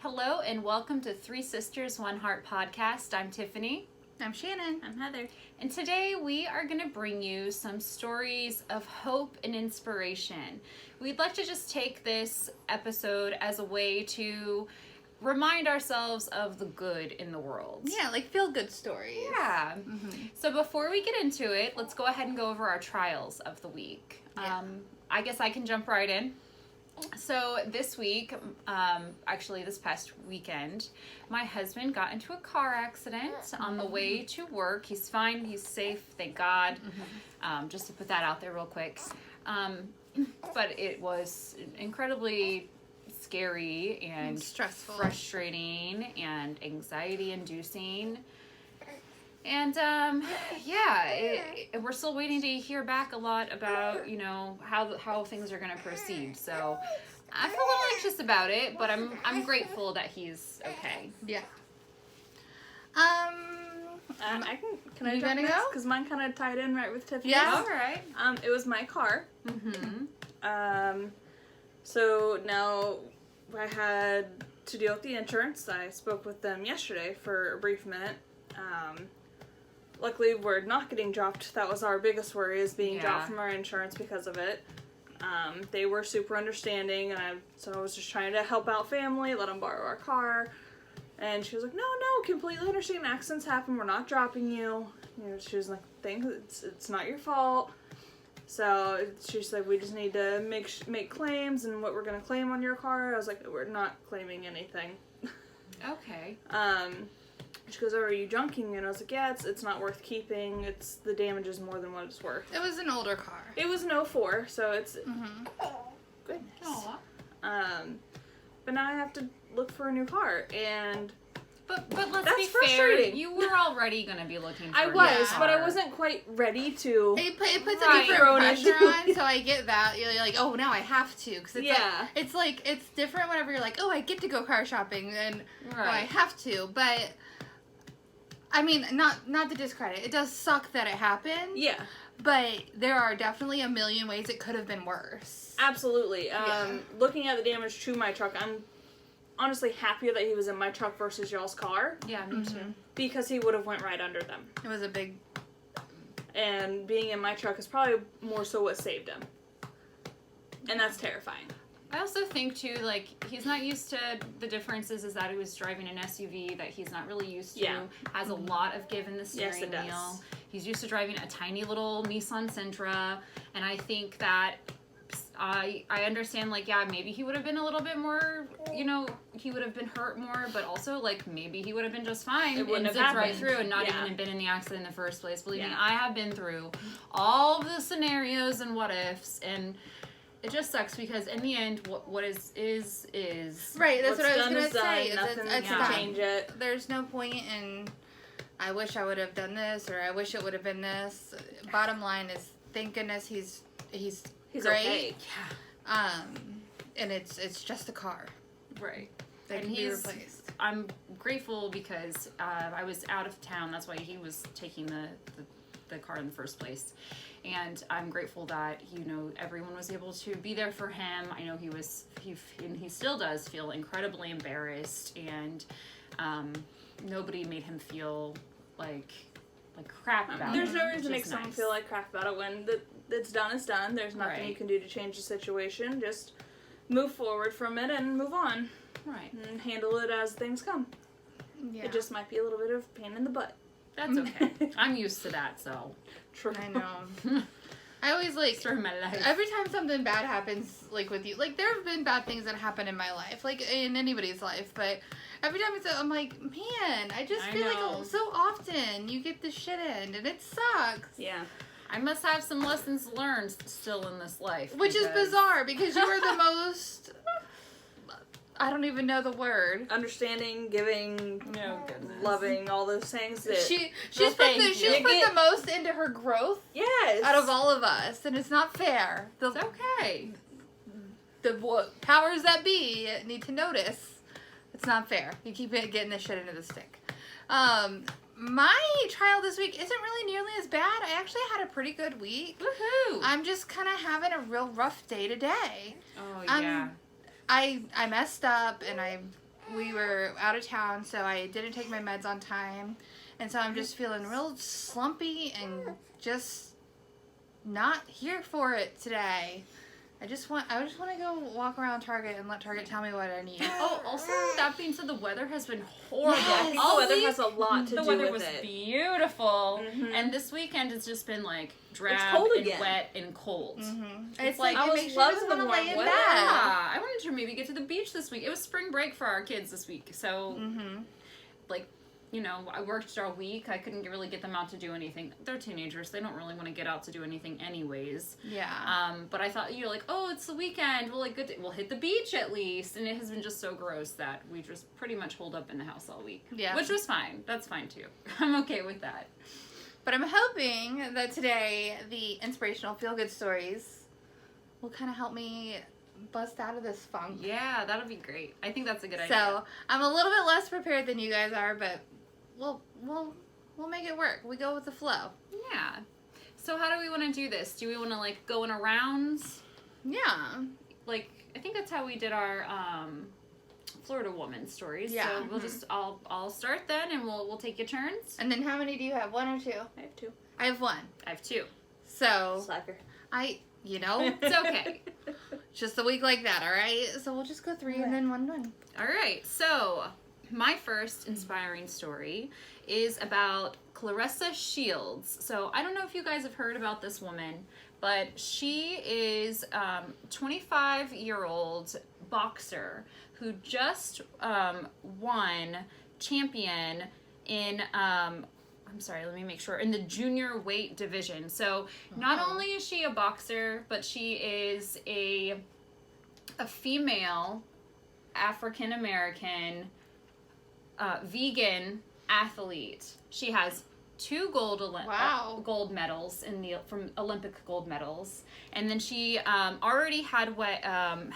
Hello and welcome to Three Sisters, One Heart podcast. I'm Tiffany. I'm Shannon. I'm Heather. And today we are going to bring you some stories of hope and inspiration. We'd like to just take this episode as a way to remind ourselves of the good in the world. Yeah, like feel-good stories. Yeah. So before we get into it, let's go ahead and go over our trials of the week. Yeah. I guess I can jump right in. So this week, actually this past weekend, my husband got into a car accident on the way to work. He's fine. He's safe. Thank God. Just to put that out there real quick. But it was incredibly scary and stressful, frustrating and anxiety inducing. And we're still waiting to hear back a lot about, how things are going to proceed. So I feel a little anxious about it, but I'm grateful that he's okay. Yeah. Can I You jump gonna next? go? Because mine kind of tied in right with Tiffany's. Yeah. All right. It was my car. Mm-hmm. So now I had to deal with the insurance. I spoke with them yesterday for a brief minute. Luckily, we're not getting dropped. That was our biggest worry, is being dropped from our insurance because of it. They were super understanding, and so I was just trying to help out family, let them borrow our car. And she was like, no, completely understand. Accidents happen. We're not dropping you. She was like, it's not your fault. So she said, we just need to make claims and what we're going to claim on your car. I was like, we're not claiming anything. Okay. She goes, are you junking? And I was like, yeah, it's not worth keeping. The damage is more than what it's worth. It was an older car. It was an 04, so it's... Goodness. Aww. But now I have to look for a new car, and... But let's That's be frustrating. fair. You were already going to be looking for I a new was, car. but I wasn't quite ready to... It puts Right. a different pressure on, so I get that. You're like, oh, now I have to. Because it's it's different whenever you're like, oh, I get to go car shopping, and I have to. But, I mean, not to discredit. It does suck that it happened. Yeah. But there are definitely a million ways it could have been worse. Absolutely. Looking at the damage to my truck, I'm honestly happier that he was in my truck versus y'all's car. Yeah, me too. Because he would have went right under them. It was a big... And being in my truck is probably more so what saved him. And that's terrifying. I also think, too, like, he's not used to the differences is that he was driving an SUV that he's not really used to. Yeah. Has a lot of give in the steering Yes, it does. wheel. He's used to driving a tiny little Nissan Sentra. And I think that I understand, like, yeah, maybe he would have been a little bit more, he would have been hurt more. But also, like, maybe he would have been just fine. It wouldn't and have zipped right happened. through and not Yeah. even been in the accident in the first place. Believe me, Yeah. I have been through all the scenarios and what ifs. And it just sucks because in the end, what is. Right, that's What's what I was done going is to say. done. Nothing It's can done. change it. There's no point in, I wish I would have done this, or I wish it would have been this. Bottom line is, thank goodness he's great. Okay. And it's just a car. Right. That can be replaced. I'm grateful because I was out of town. That's why he was taking the car in the first place. And I'm grateful that, everyone was able to be there for him. I know he still does feel incredibly embarrassed, and nobody made him feel like crap about it. There's no reason to which make is someone nice. feel like crap about it when it's done is done. There's nothing you Right. can do to change the situation. Just move forward from it and move on. Right. And handle it as things come. Yeah. It just might be a little bit of pain in the butt. That's okay. I'm used to that, so. True. I know. I always Story of my life. every time something bad happens, like with you, like there have been bad things that happen in my life, like in anybody's life, but every time I'm like, man, I just I feel know. like so often you get the shit end, and it sucks. Yeah. I must have some lessons learned still in this life. Which is because- bizarre, because you are the most, I don't even know the word. Understanding, giving, Oh, goodness. loving, all those things that... She's Well, put thank she's you. put the most into her growth Yes. out of all of us, and it's not fair. It's okay. The powers that be need to notice. It's not fair. You keep getting this shit into the stick. My trial this week isn't really nearly as bad. I actually had a pretty good week. Woohoo! I'm just kind of having a real rough day today. Oh, yeah. I messed up, and I we were out of town, so I didn't take my meds on time. And so I'm just feeling real slumpy and just not here for it today. I just want to go walk around Target and let Target tell me what I need. Oh, also, that being said, the weather has been horrible. Yes. I think the weather has a lot to do with it. The weather was beautiful, and this weekend it's just been like drab cold and again. wet and cold. It's like I it was makes you just loving want the to lay warm in weather. bed. Yeah, I wanted to maybe get to the beach this week. It was spring break for our kids this week, so like, you know, I worked all week. I couldn't really get them out to do anything. They're teenagers. They don't really want to get out to do anything anyways. Yeah. But I thought, you're like, oh, it's the weekend. Well, like, we'll hit the beach at least. And it has been just so gross that we just pretty much holed up in the house all week. Yeah. Which was fine. That's fine, too. I'm okay with that. But I'm hoping that today the inspirational feel-good stories will kind of help me bust out of this funk. Yeah, that'll be great. I think that's a good idea. So I'm a little bit less prepared than you guys are, but we'll make it work. We go with the flow. Yeah. So how do we want to do this? Do we want to, like, go in a rounds? Yeah. Like, I think that's how we did our Florida woman stories. Yeah. So we'll just I'll start then, and we'll take your turns. And then how many do you have? 1 or 2? I have 2. I have 1. I have 2. So Slacker. It's okay. just a week like that, all right? So we'll just go 3 and then 1. All right. So my first inspiring story is about Clarissa Shields. So I don't know if you guys have heard about this woman, but she is 25-year-old boxer who just won champion in I'm sorry, let me make sure, in the junior weight division. So not only is she a boxer, but she is a female African American vegan athlete. She has 2 gold medals from Olympic gold medals, and then she already had won.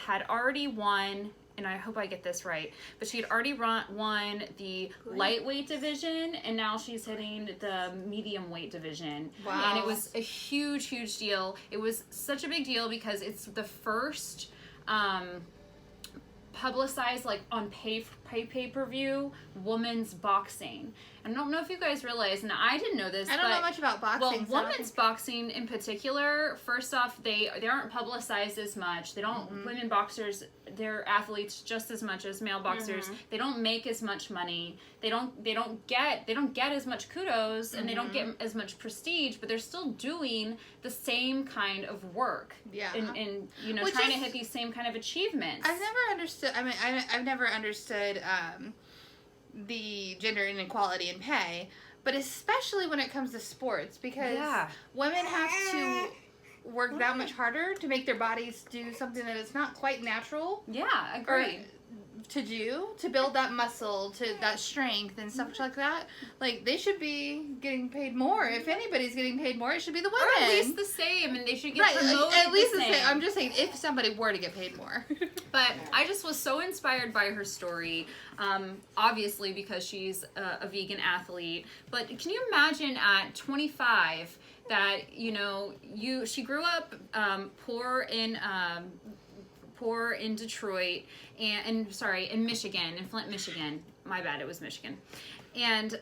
And I hope I get this right, but she had already won the lightweight division, and now she's hitting the medium weight division. Wow. And it was a huge, huge deal. It was such a big deal because it's the first publicized, like, on pay-per-view women's boxing. I don't know if you guys realize, and I didn't know this, I don't know much about boxing. Well, women's boxing in particular, first off, they aren't publicized as much. They don't, women boxers, they're athletes just as much as male boxers. They don't make as much money. They don't get as much kudos, and they don't get as much prestige, but they're still doing the same kind of work. Yeah. And you know, Which trying to hit these same kind of achievements. I've never understood. I mean, I've never understood the gender inequality in pay, but especially when it comes to sports, because women have to work that much harder to make their bodies do something that is not quite natural. Yeah, agreed. To build that muscle, to that strength and stuff like that. Like, they should be getting paid more. If anybody's getting paid more, it should be the women. Or at least the same, and they should get promoted at least the same. I'm just saying, if somebody were to get paid more. But I just was so inspired by her story, obviously because she's a vegan athlete. But can you imagine at 25 that, you know, she grew up poor in Detroit in Michigan, in Flint, Michigan. My bad, it was Michigan. And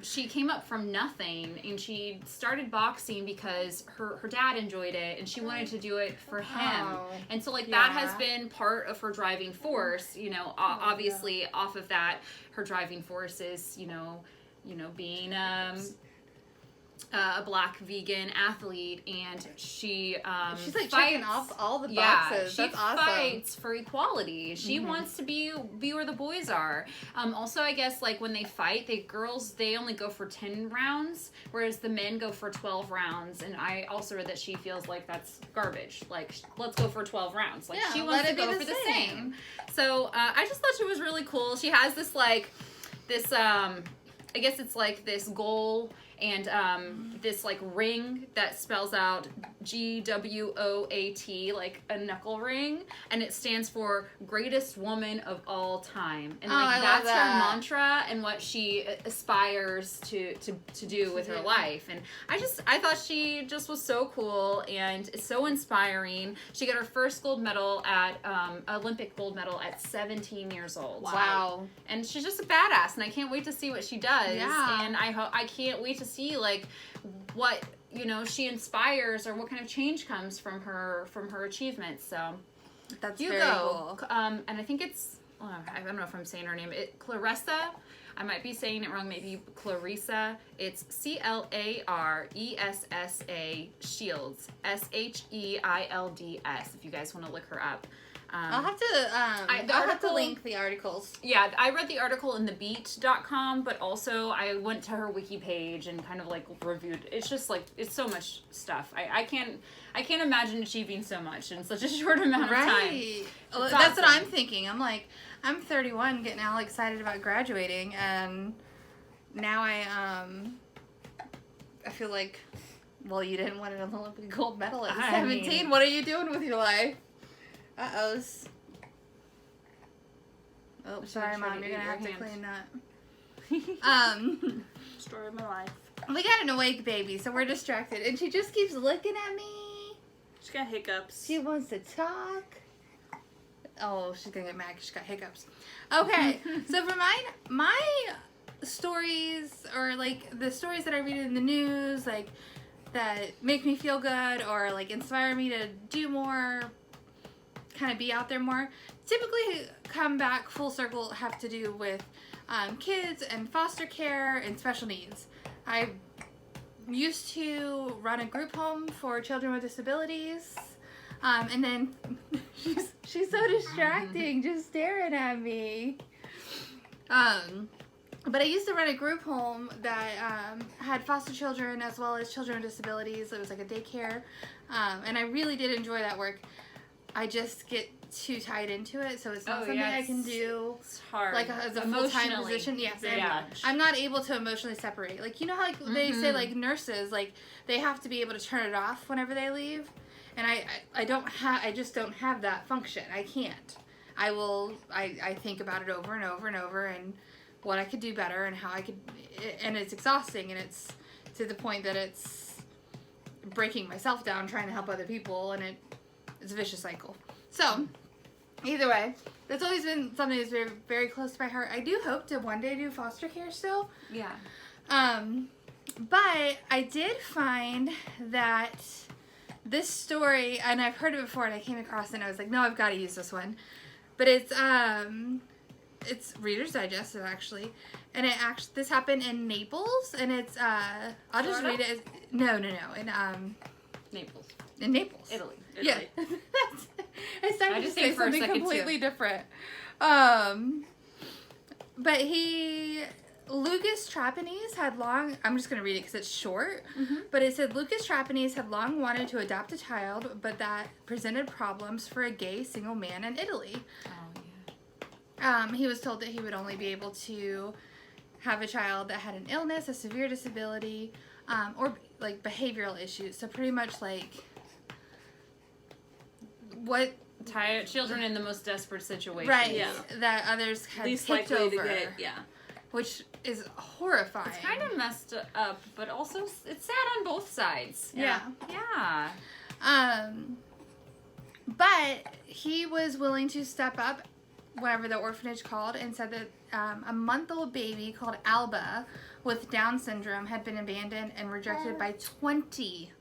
she came up from nothing, and she started boxing because her dad enjoyed it, and she wanted to do it for him. And so, like, that has been part of her driving force. You know, obviously, off of that, her driving force is, you know, being a black vegan athlete, and she's like fights, checking off all the boxes. Yeah, she That's awesome. fights for equality. She wants to be where the boys are. Also, I guess, like, when they fight, they only go for 10 rounds, whereas the men go for 12 rounds. And I also read that she feels like that's garbage. Like, let's go for 12 rounds. Like, she wants to go for the same. So I just thought she was really cool. She has this I guess it's like this goal and this like ring that spells out GWOAT, like a knuckle ring, and it stands for greatest woman of all time, and like that's her mantra and what she aspires to do with her life. And I thought she just was so cool and so inspiring. She got her first gold medal at Olympic gold medal at 17 years old. Wow. And she's just a badass, and I can't wait to see what she does. Yeah. And I can't wait to see like what she inspires or what kind of change comes from her achievements. So That's Hugo, very cool. And I think it's I don't know if I'm saying her name. Clarissa. I might be saying it wrong. Maybe Clarissa. It's CLARESSA Shields. SHEILDS. If you guys want to look her up. I'll have to link the articles. Yeah, I read the article in thebeat.com, but also I went to her wiki page and kind of like reviewed. It's just like it's so much stuff. I can't imagine achieving so much in such a short amount of time. Right. Well, that's what I'm thinking. I'm like, I'm 31, getting all excited about graduating, and now I feel like, well, you didn't win an Olympic gold medal at 17. What are you doing with your life? Oh, sorry, Mom. You're gonna have to clean that. Story of my life. We got an awake baby, so we're distracted, and she just keeps looking at me. She's got hiccups. She wants to talk. Oh, she's gonna get mad because she's got hiccups. Okay, so for my stories, or like the stories that I read in the news, like that make me feel good or like inspire me to do more, kind of be out there more, typically come back full circle, have to do with kids and foster care and special needs. I used to run a group home for children with disabilities, and then she's so distracting, just staring at me. But I used to run a group home that had foster children as well as children with disabilities. It was like a daycare, and I really did enjoy that work. I just get too tied into it, so it's not something I can do. It's hard. Like as a full-time position. Yes, I'm not able to emotionally separate. Like, you know how like they say like nurses, like they have to be able to turn it off whenever they leave, and I just don't have that function. I can't. I think about it over and over and over, and what I could do better and how I could, and it's exhausting, and it's to the point that it's breaking myself down trying to help other people, and it's a vicious cycle. So, either way, that's always been something that's very, very close to my heart. I do hope to one day do foster care still. Yeah. But I did find that this story, and I've heard it before, and I came across it, and I was like, no, I've got to use this one. But it's Reader's Digest, actually, and this happened in Naples, and it's I'll just read it. No, in Naples. In Naples, Italy. Yeah, I started to say something completely different. But Lucas Trapanese had long. I'm just gonna read it because it's short. But it said Lucas Trapanese had long wanted to adopt a child, but that presented problems for a gay single man in Italy. He was told that he would only be able to have a child that had an illness, a severe disability, or like behavioral issues. So pretty much like what children in the most desperate situations, right? Yeah. That others had least picked likely over, to get, which is horrifying. It's kind of messed up, but also it's sad on both sides. Yeah. But he was willing to step up whenever the orphanage called and said that a month-old baby called Alba with Down syndrome had been abandoned and rejected by 20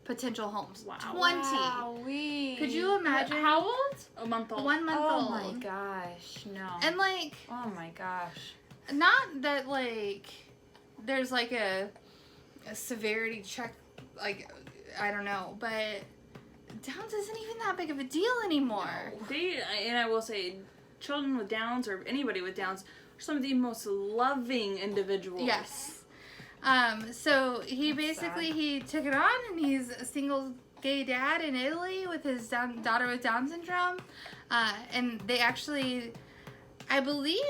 potential homes. Wow. 20. Wowee. Could you imagine? How old? A month old. 1 month old. Oh my gosh, no. And like, oh my gosh. not that like there's like a severity check, like I don't know, but Downs isn't even that big of a deal anymore. No. And I will say, children with Downs or anybody with Downs are some of the most loving individuals. Yes. So he he took it on, and he's a single gay dad in Italy with his daughter with Down syndrome. And they actually, I believe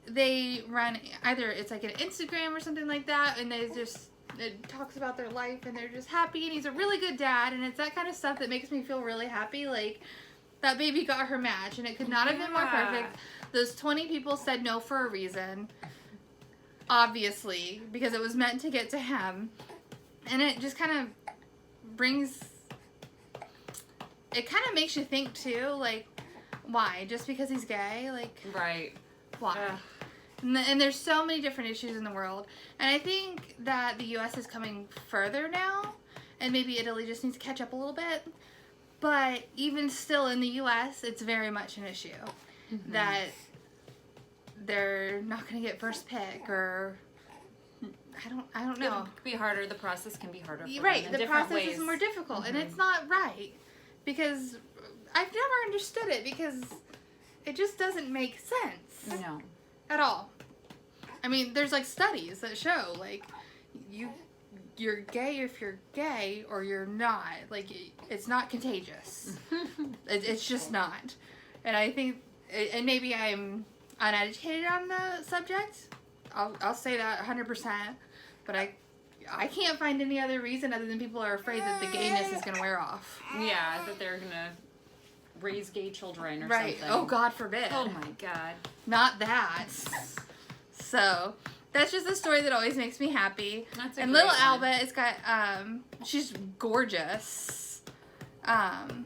they run either it's like an Instagram or something like that, and they just it talks about their life and they're just happy and he's a really good dad, and it's that kind of stuff that makes me feel really happy. Like, that baby got her match and it could not have been more perfect. Those 20 people said no for a reason, obviously, because it was meant to get to him. And it just kind of it kind of makes you think too, like, why? Just because he's gay? Like, right. Why? And there's so many different issues in the world. And I think that the U.S. is coming further now, and maybe Italy just needs to catch up a little bit. But even still in the U.S., it's very much an issue that they're not going to get first pick, or I don't know. It could be harder. The process can be harder. For right. them in the process ways. is more difficult, and it's not right, because I've never understood it, because it just doesn't make sense. No. At all. I mean, there's like studies that show like you're gay if you're gay, or you're not. Like, it's not contagious. It's just not. And I think, and maybe I'm uneducated on the subject. I'll say that 100%. But I can't find any other reason other than people are afraid that the gayness is gonna wear off. Yeah, that they're gonna raise gay children or right. something. Oh, God forbid. Oh my God. Not that. So that's just a story that always makes me happy. That's a and great little one. Alba, it's got she's gorgeous. And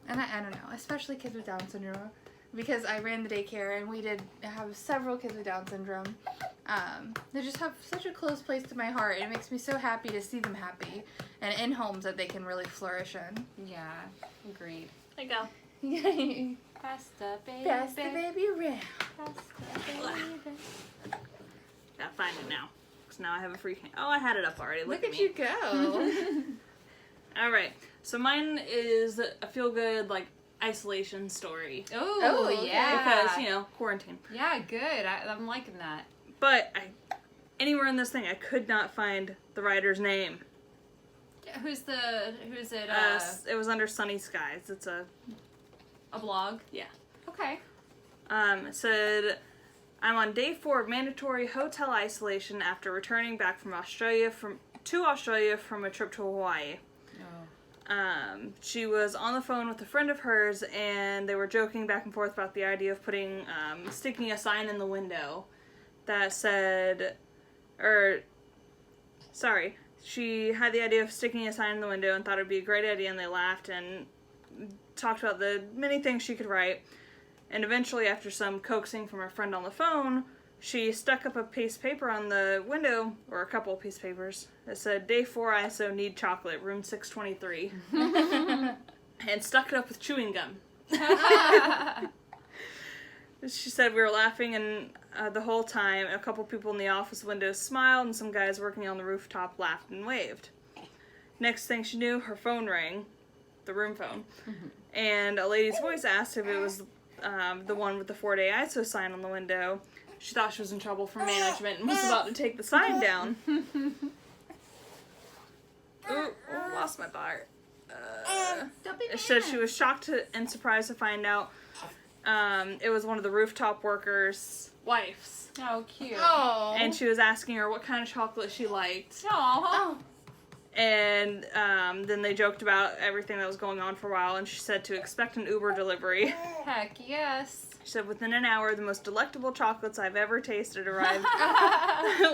I don't know, especially kids with Down syndrome, because I ran the daycare and we did have several kids with Down syndrome. They just have such a close place to my heart, and it makes me so happy to see them happy and in homes that they can really flourish in. Yeah, agreed. There you go. Yay. Pass the baby. Pass the baby around. Pass the baby. Gotta find it now. Because now I have a free hand. Oh, I had it up already. Look at at me. you go. Alright. So mine is a feel-good, like, isolation story. Oh, okay. yeah. Because, quarantine. Yeah, good. I'm liking that. But anywhere in this thing, I could not find the writer's name. Who's it? It was under Sunny Skies. It's a blog? Yeah. Okay. It said, I'm on day 4 of mandatory hotel isolation after returning back from Australia from a trip to Hawaii. Oh. She was on the phone with a friend of hers, and they were joking back and forth about the idea of sticking a sign in the window that said, she had the idea of sticking a sign in the window and thought it would be a great idea, and they laughed and talked about the many things she could write. And eventually, after some coaxing from her friend on the phone, she stuck up a piece of paper on the window, or a couple of piece of papers, that said, Day 4 ISO need chocolate, room 623. And stuck it up with chewing gum. She said we were laughing and the whole time. A couple people in the office windows smiled, and some guys working on the rooftop laughed and waved. Next thing she knew, her phone rang, the room phone, and a lady's voice asked if it was the one with the 4-day ISO sign on the window. She thought she was in trouble from management and was about to take the sign down. Ooh, lost my bar. Don't be It said she was shocked and surprised to find out it was one of the rooftop workers' wives. Oh, cute. Oh. And she was asking her what kind of chocolate she liked. Aw. And then they joked about everything that was going on for a while, and she said to expect an Uber delivery. Heck yes. She said, within an hour, the most delectable chocolates I've ever tasted arrived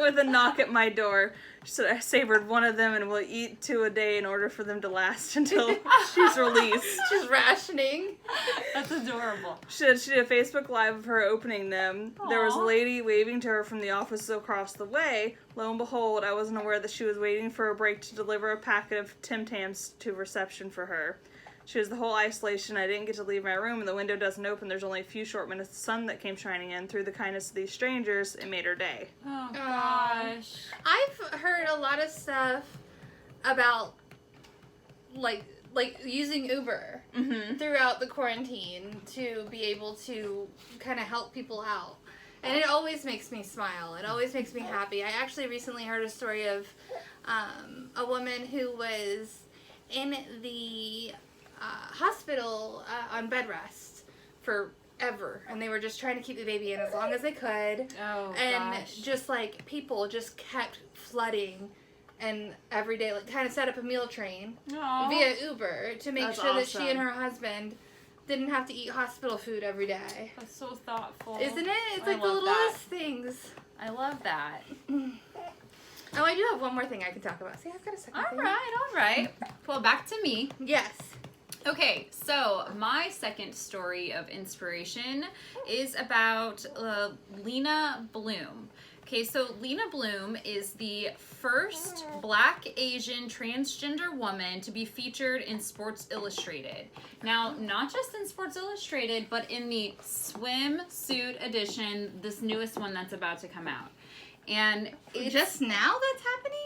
with a knock at my door. She said, I savored one of them and will eat 2 a day in order for them to last until she's released. She's rationing. That's adorable. She said she did a Facebook Live of her opening them. Aww. There was a lady waving to her from the office across the way. Lo and behold, I wasn't aware that she was waiting for a break to deliver a packet of Tim Tams to reception for her. She was the whole isolation. I didn't get to leave my room, and the window doesn't open. There's only a few short minutes of sun that came shining in. Through the kindness of these strangers, it made her day. Oh, gosh. I've heard a lot of stuff about, like using Uber throughout the quarantine to be able to kind of help people out. And it always makes me smile. It always makes me happy. I actually recently heard a story of a woman who was in the hospital on bed rest forever, and they were just trying to keep the baby in as long as they could. Oh, and gosh. just like people just kept flooding and every day, like, kind of set up a meal train Aww. via Uber to make That's sure that awesome. she and her husband didn't have to eat hospital food every day. That's so thoughtful. Isn't it? It's I like the love littlest that. things. I love that. Oh, I do have one more thing I can talk about. See, I've got a second thing. All right. Well, back to me. Yes. Okay, so my second story of inspiration is about Lena Bloom. Okay, so Lena Bloom is the first Black Asian transgender woman to be featured in Sports Illustrated. Now, not just in Sports Illustrated, but in the swimsuit edition, this newest one that's about to come out. And it's Just now that's happening?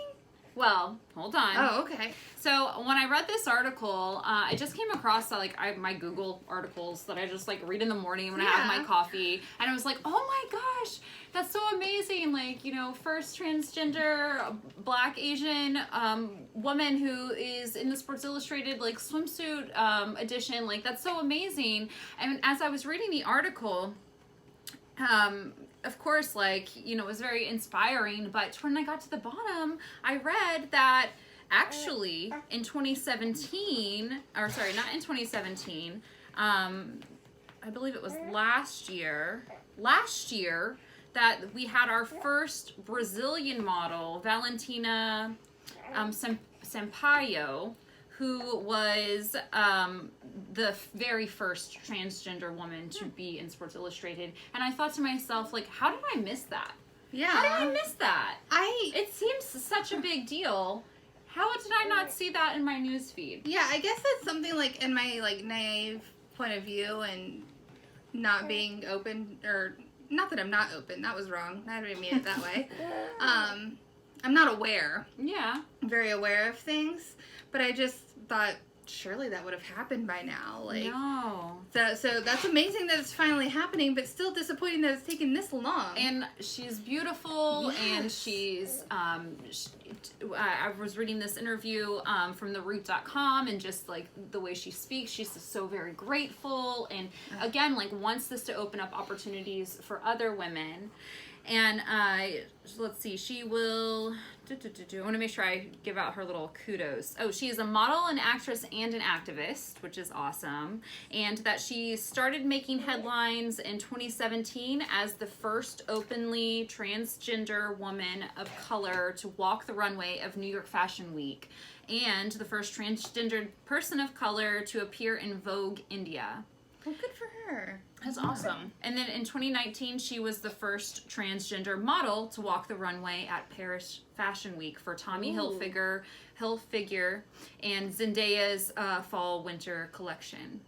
well, hold on. Oh, okay. So when I read this article, I just came across my Google articles that I just like read in the morning when I have my coffee, and I was like, oh my gosh, that's so amazing! Like, you know, first transgender Black Asian woman who is in the Sports Illustrated like swimsuit edition. Like, that's so amazing. And as I was reading the article, of course, like, you know, it was very inspiring, but when I got to the bottom, I read that actually in 2017, or sorry, not in 2017, I believe it was last year, that we had our first Brazilian model, Valentina Sampaio, who was the very first transgender woman to be in Sports Illustrated. And I thought to myself, like, how did I miss that? Yeah. How did I miss that? I It seems such a big deal. How did I not see that in my news feed? Yeah, I guess that's something like in my like naive point of view and not being open, or not that I'm not open, that was wrong. I didn't mean it that way. I'm not aware. Yeah. I'm very aware of things, but I just thought surely that would have happened by now. Like, No. so that's amazing that it's finally happening, but still disappointing that it's taken this long. And she's beautiful, and Yes. she's, I was reading this interview from theroot.com, and just like the way she speaks, she's so very grateful, and again, like wants this to open up opportunities for other women. And let's see, she will, I want to make sure I give out her little kudos. Oh, she is a model, an actress, and an activist, which is awesome. And that she started making headlines in 2017 as the first openly transgender woman of color to walk the runway of New York Fashion Week, and the first transgendered person of color to appear in Vogue India. Well, good for her. That's awesome. And then in 2019, she was the first transgender model to walk the runway at Paris Fashion Week for Tommy Hilfiger, and Zendaya's fall-winter collection.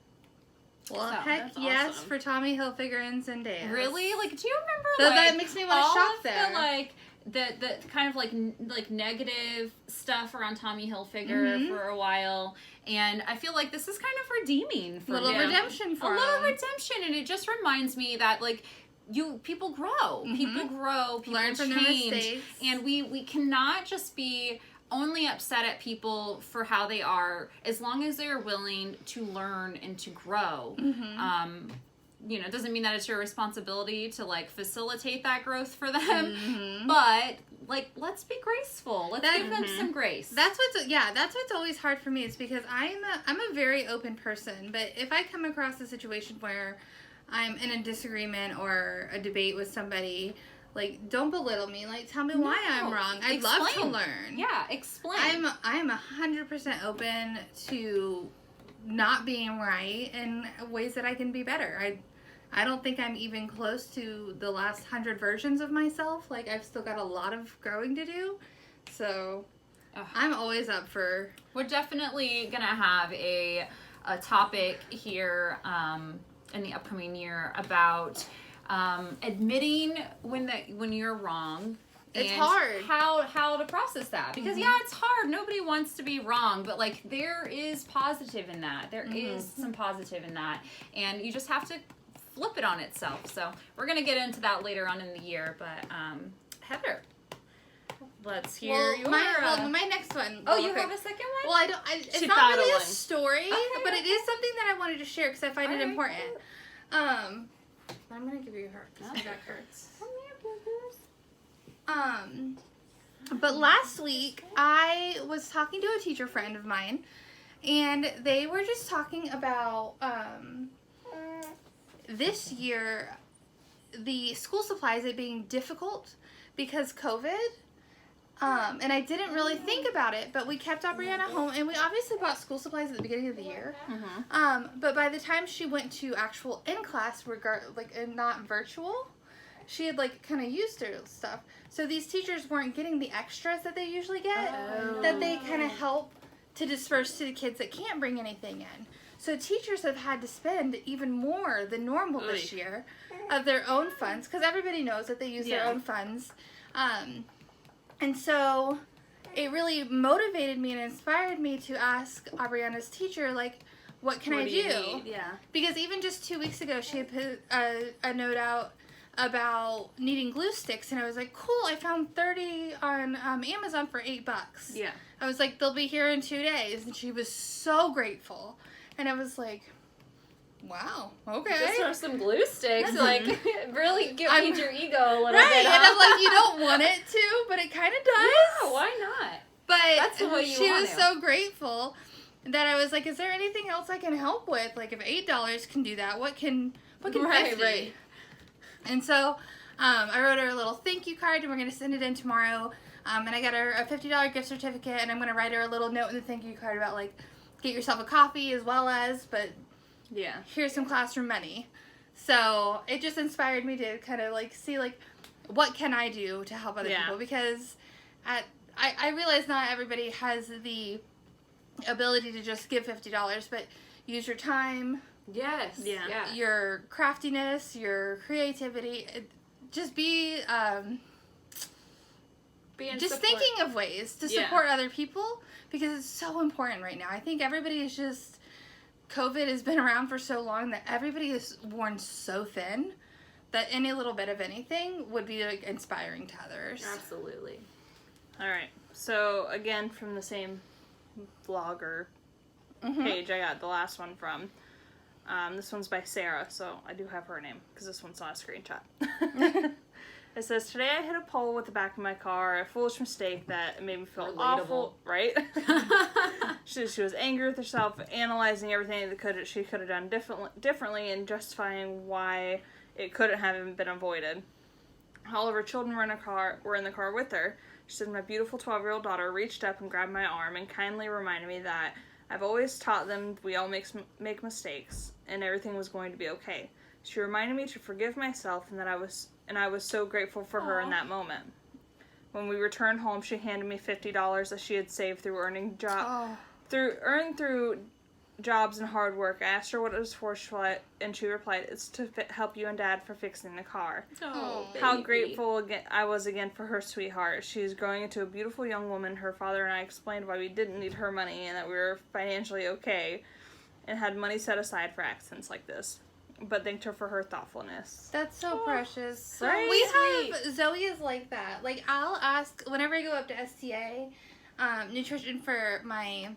Well, So, heck that's yes awesome. for Tommy Hilfiger and Zendaya. Really? Like, do you remember, So like, that makes me want to all shop of there. the, like, the kind of, like negative stuff around Tommy Hilfiger for a while, and I feel like this is kind of redeeming for little him. redemption for a little him. redemption, and it just reminds me that, like, people grow, people Learn from their change, mistakes. and we cannot just be only upset at people for how they are, as long as they are willing to learn and to grow. You know, it doesn't mean that it's your responsibility to like facilitate that growth for them, but like, let's be graceful. Let's give them some grace. That's what's always hard for me, is because I'm a very open person, but if I come across a situation where I'm in a disagreement or a debate with somebody, like, don't belittle me. Like, tell me why I'm wrong. I'd love to Explain. learn. Yeah, explain. I'm 100% open to not being right in ways that I can be better. I don't think I'm even close to the last 100 versions of myself. Like, I've still got a lot of growing to do. So, I'm always up for... We're definitely going to have a topic here in the upcoming year about admitting when you're wrong. It's and hard. How to process that, because yeah, it's hard. Nobody wants to be wrong, but like, there is positive in that. There is some positive in that, and you just have to flip it on itself. So we're gonna get into that later on in the year. But Heather, let's hear your. my next one. Oh, you have a second one? Well, it's She's not really a battling. story, Okay, but it is something that I wanted to share because I find it Alright. important. I'm gonna give you her because my back hurts. But last week, I was talking to a teacher friend of mine, and they were just talking about this year, the school supplies, it being difficult because COVID. And I didn't really think about it, but we kept Aubriana home, and we obviously bought school supplies at the beginning of the year. But by the time she went to actual in-class, not virtual, she had kind of used her stuff. So these teachers weren't getting the extras that they usually get, that they kind of help to disperse to the kids that can't bring anything in. So teachers have had to spend even more than normal this year of their own funds, because everybody knows that they use their own funds. And so it really motivated me and inspired me to ask Aubriana's teacher, what can I do? Yeah. Because even just 2 weeks ago, she had put a note out about needing glue sticks, and I was like, cool, I found 30 on Amazon for $8. Yeah. I was like, they'll be here in 2 days, and she was so grateful. And I was like, wow, okay. Just for some glue sticks, really feed your ego a little bit. Right, and I'm like, you don't want it to, but it kind of does. Yeah, why not? But that's the way you she want was to. so grateful that I was like, is there anything else I can help with? If $8 can do that, what can 50? Right. And so I wrote her a little thank you card, and we're going to send it in tomorrow. And I got her a $50 gift certificate, and I'm going to write her a little note in the thank you card about, get yourself a coffee as well as, but here's some classroom money. So it just inspired me to kind of, see, what can I do to help other people? Because I realize not everybody has the ability to just give $50, but use your time. Yes. Yeah. Your craftiness, your creativity. Just be thinking of ways to support other people, because it's so important right now. I think everybody is just, COVID has been around for so long that everybody is worn so thin that any little bit of anything would be inspiring to others. Absolutely. All right. So again, from the same vlogger page I got the last one from. This one's by Sarah, so I do have her name because this one's not a screenshot. It says, today I hit a pole with the back of my car, a foolish mistake that made me feel awful, right? She was angry with herself, analyzing everything that she could have done differently and justifying why it couldn't have been avoided. All of her children were in the car with her. She said, my beautiful 12-year-old daughter reached up and grabbed my arm and kindly reminded me that I've always taught them we all make mistakes and everything was going to be okay. She reminded me to forgive myself and I was so grateful for her in that moment. When we returned home, she handed me $50 that she had saved through earned through jobs and hard work. I asked her what it was for, and she replied, "It's to help you and Dad for fixing the car." Oh, How baby. grateful I was again for her sweetheart. She's growing into a beautiful young woman. Her father and I explained why we didn't need her money and that we were financially okay and had money set aside for accidents like this. But thanked her for her thoughtfulness. That's so precious. Right? We have, Zoe is like that. I'll ask, whenever I go up to STA, nutrition for my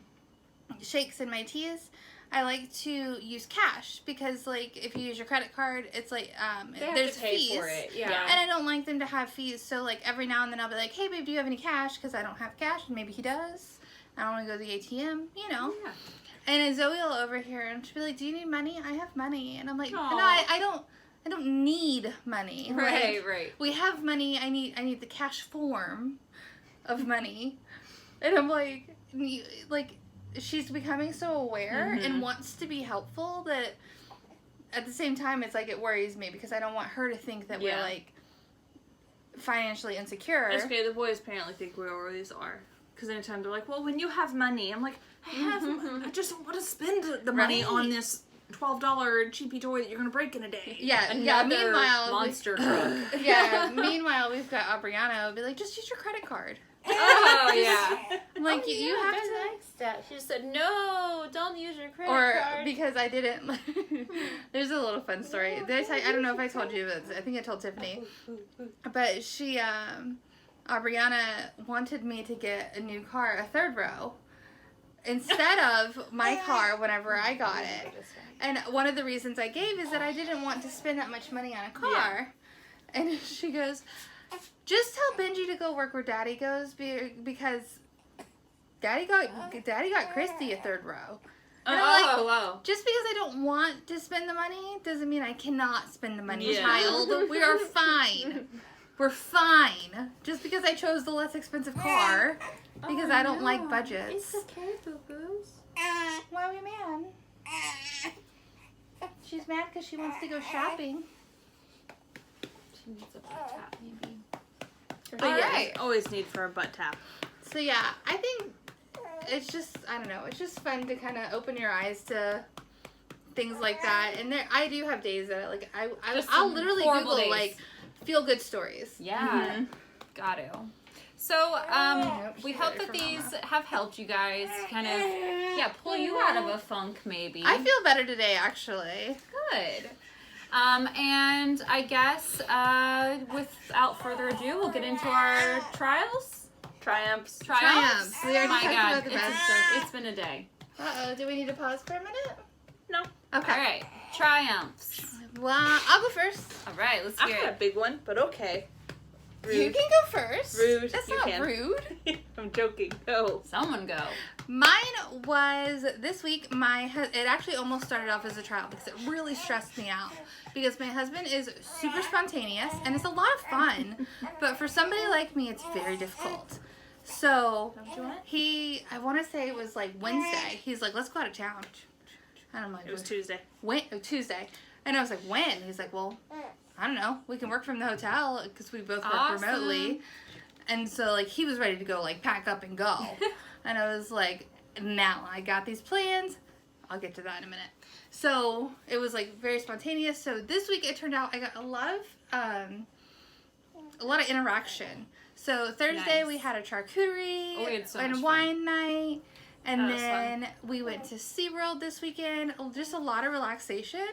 shakes and my teas, I like to use cash because, if you use your credit card, it's They have there's to pay fees. for it, yeah. And I don't like them to have fees, so, every now and then I'll be like, hey, babe, do you have any cash? Because I don't have cash, and maybe he does. I don't want to go to the ATM, Yeah. And then Zoe will overhear, and she'll be like, do you need money? I have money. And I'm like, Aw. no, I don't need money. Right. We have money. I need the cash form of money. And I'm like, she's becoming so aware and wants to be helpful that at the same time, it's it worries me because I don't want her to think that we're financially insecure. It's okay, the boys apparently think we always are. Because anytime they're like, well, when you have money, I'm like, I just don't want to spend the money on this $12 cheapy toy that you're going to break in a day. Yeah, Another meanwhile, monster truck. meanwhile, we've got Aubriana will be like, just use your credit card. Oh, yeah. You have that's to. the next step. She just said, no, don't use your credit Or card. because I didn't. There's a little fun story. Did I tell you? I don't know if I told you, but I think I told Tiffany. But she, Aubriana wanted me to get a new car, a third row, instead of my car whenever I got it. And one of the reasons I gave is that I didn't want to spend that much money on a car. And she goes, just tell Benji to go work where Daddy goes because Daddy got Christy a third row. And I'm like, wow. just because I don't want to spend the money doesn't mean I cannot spend the money, child. We are fine. We're fine. Just because I chose the less expensive car because I don't like budgets. It's okay, boo-boos. Why are we mad? She's mad because she wants to go shopping. She needs a butt tap, maybe. But yeah, always need for a butt tap. So yeah, I think it's just, I don't know, it's just fun to kind of open your eyes to things like that. And I do have days that like I'll literally Google days. like feel good stories. Yeah, got to. So we hope that these have helped you guys kind of pull you out of a funk maybe. I feel better today actually. Good. And I guess without further ado, we'll get into our trials. Triumphs. We already My talked God, about the bad stuff. it's been a day. Uh-oh, do we need to pause for a minute? No. Okay. All right, triumphs. Well, I'll go first. All right, let's I've hear got a it. big one, but okay. Rude. You can go first. Rude. That's You not can. rude. I'm joking. Go. Someone go. Mine was this week. It actually almost started off as a trial because it really stressed me out. Because my husband is super spontaneous and it's a lot of fun, but for somebody like me, it's very difficult. So I want to say it was like Wednesday. He's like, "Let's go out of town." And I'm like, It was Tuesday. Tuesday. And I was like, "When?" He's like, "Well, I don't know. We can work from the hotel because we both work remotely." And so like he was ready to go like pack up and go. And I was like, "Now I got these plans. I'll get to that in a minute." So it was like very spontaneous. So this week it turned out I got a lot of interaction. So Thursday we had a charcuterie we had so and much wine night. And That was then we went to SeaWorld this weekend. Just a lot of relaxation.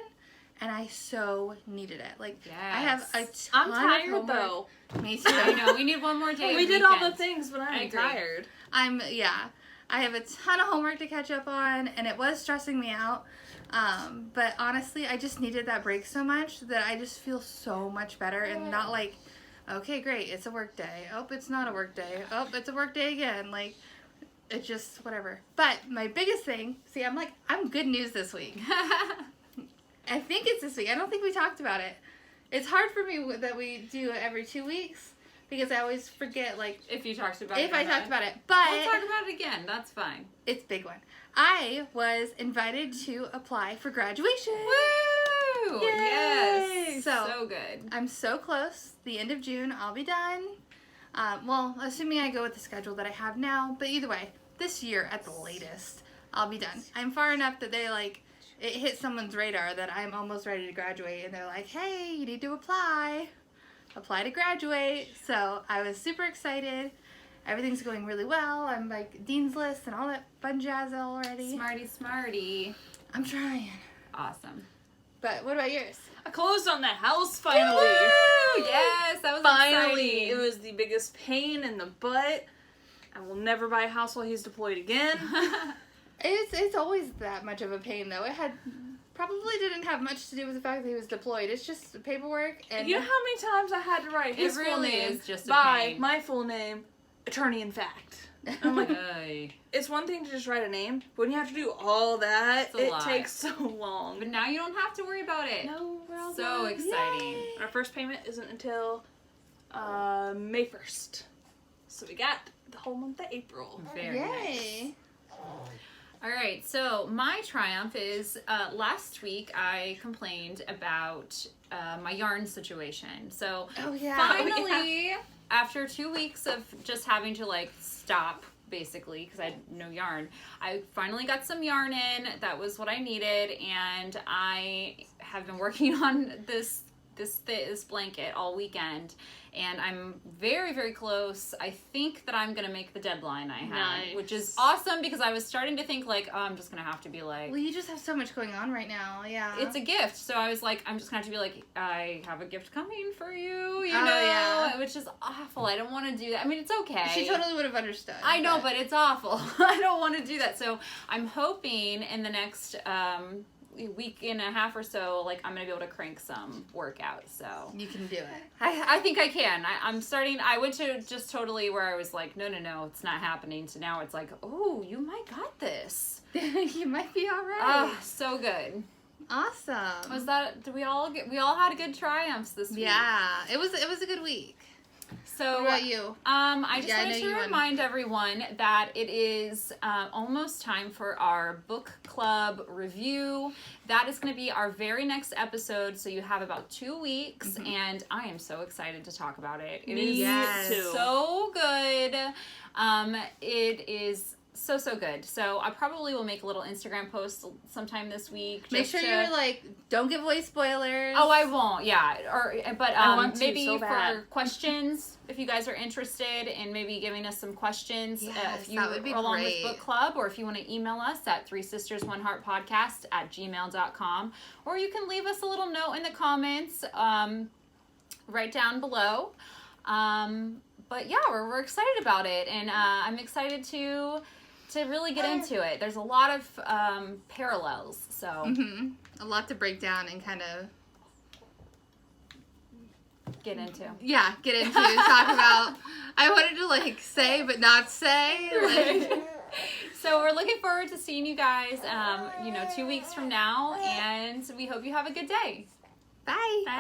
And I so needed it. Like, I have a ton I'm of tired homework. though. Me too. I know, we need one more day. We of did all the weekend. things, but I I'm agree. tired. I have a ton of homework to catch up on, and it was stressing me out. But honestly, I just needed that break so much that I just feel so much better and not like, okay, great, it's a work day. Oh, it's not a work day. Oh, it's a work day again. Like, it's just whatever. But my biggest thing, I'm good news this week. I think it's this week. I don't think we talked about it. It's hard for me that we do it every 2 weeks because I always forget, like, If you talked about it. if I talked about it. But We'll talk about it again. That's fine. it's a big one. I was invited to apply for graduation. Woo! Yay! Yes. So- So good. I'm so close. The end of June, I'll be done. Well, assuming I go with the schedule that I have now. But either way, this year at the latest, I'll be done. I'm far enough that they, like, it hit someone's radar that I'm almost ready to graduate. And they're like, hey, you need to apply. Apply to graduate. So I was super excited. Everything's going really well. I'm, like, Dean's List and all that fun jazz already. Smarty. I'm trying. Awesome. But what about yours? I closed on the house finally. Woo! Yes, that was Finally. exciting. It was the biggest pain in the butt. I will never buy a house while he's deployed again. It's always that much of a pain, though. It probably didn't have much to do with the fact that he was deployed. It's just paperwork and... You know how many times I had to write his It full really name is just a by pain. my full name, attorney in fact. I'm like, Ay. it's one thing to just write a name, but when you have to do all that, It's a it lot. takes so long. But now you don't have to worry about it. No, we're all So done. exciting. Yay. Our first payment isn't until May 1st. So we got the whole month of April. Very nice. Yay. All right, so my triumph is last week I complained about my yarn situation. So Oh, yeah. finally, after 2 weeks of just having to like stop basically because I had no yarn, I finally got some yarn in. That was what I needed, and I have been working on this blanket all weekend, and I'm very, very close. I think that I'm gonna make the deadline I have, Nice. which is awesome because I was starting to think like, oh, I'm just gonna have to be like, Well, you just have so much going on right now. Yeah. it's a gift. So I was like, I'm just gonna have to be like, I have a gift coming for you, you Oh, know, yeah. which is awful. I don't want to do that. I mean, it's okay. She totally would have understood. I know, but it's awful. I don't want to do that. So I'm hoping in the next, week and a half or so, like, I'm gonna be able to crank some workout. So you can do it. I think I can. I'm starting. I went to just totally where I was like, no, it's not happening. To now it's like, oh, you might got this. You might be all right. Oh, so good. Awesome. Was that? Did we all had good triumphs this week? Yeah, it was a good week. So what about you? I just wanted to remind everyone that it is almost time for our book club review. That is going to be our very next episode. So you have about 2 weeks, and I am so excited to talk about it. It is so good. It is so good. So I probably will make a little Instagram post sometime this week. Make sure you're like, don't give away spoilers. Oh, I won't. Yeah, but maybe so for questions, if you guys are interested in maybe giving us some questions, yes, if you that would be along great. with book club, or if you want to email us at 3sistersoneheartpodcast@gmail.com, or you can leave us a little note in the comments right down below. But yeah, we're excited about it, and I'm excited to really get into it. There's a lot of parallels, so a lot to break down and kind of get into. Yeah, get into talk about. I wanted to like say but not say. Like. So we're looking forward to seeing you guys 2 weeks from now, and we hope you have a good day. Bye. Bye.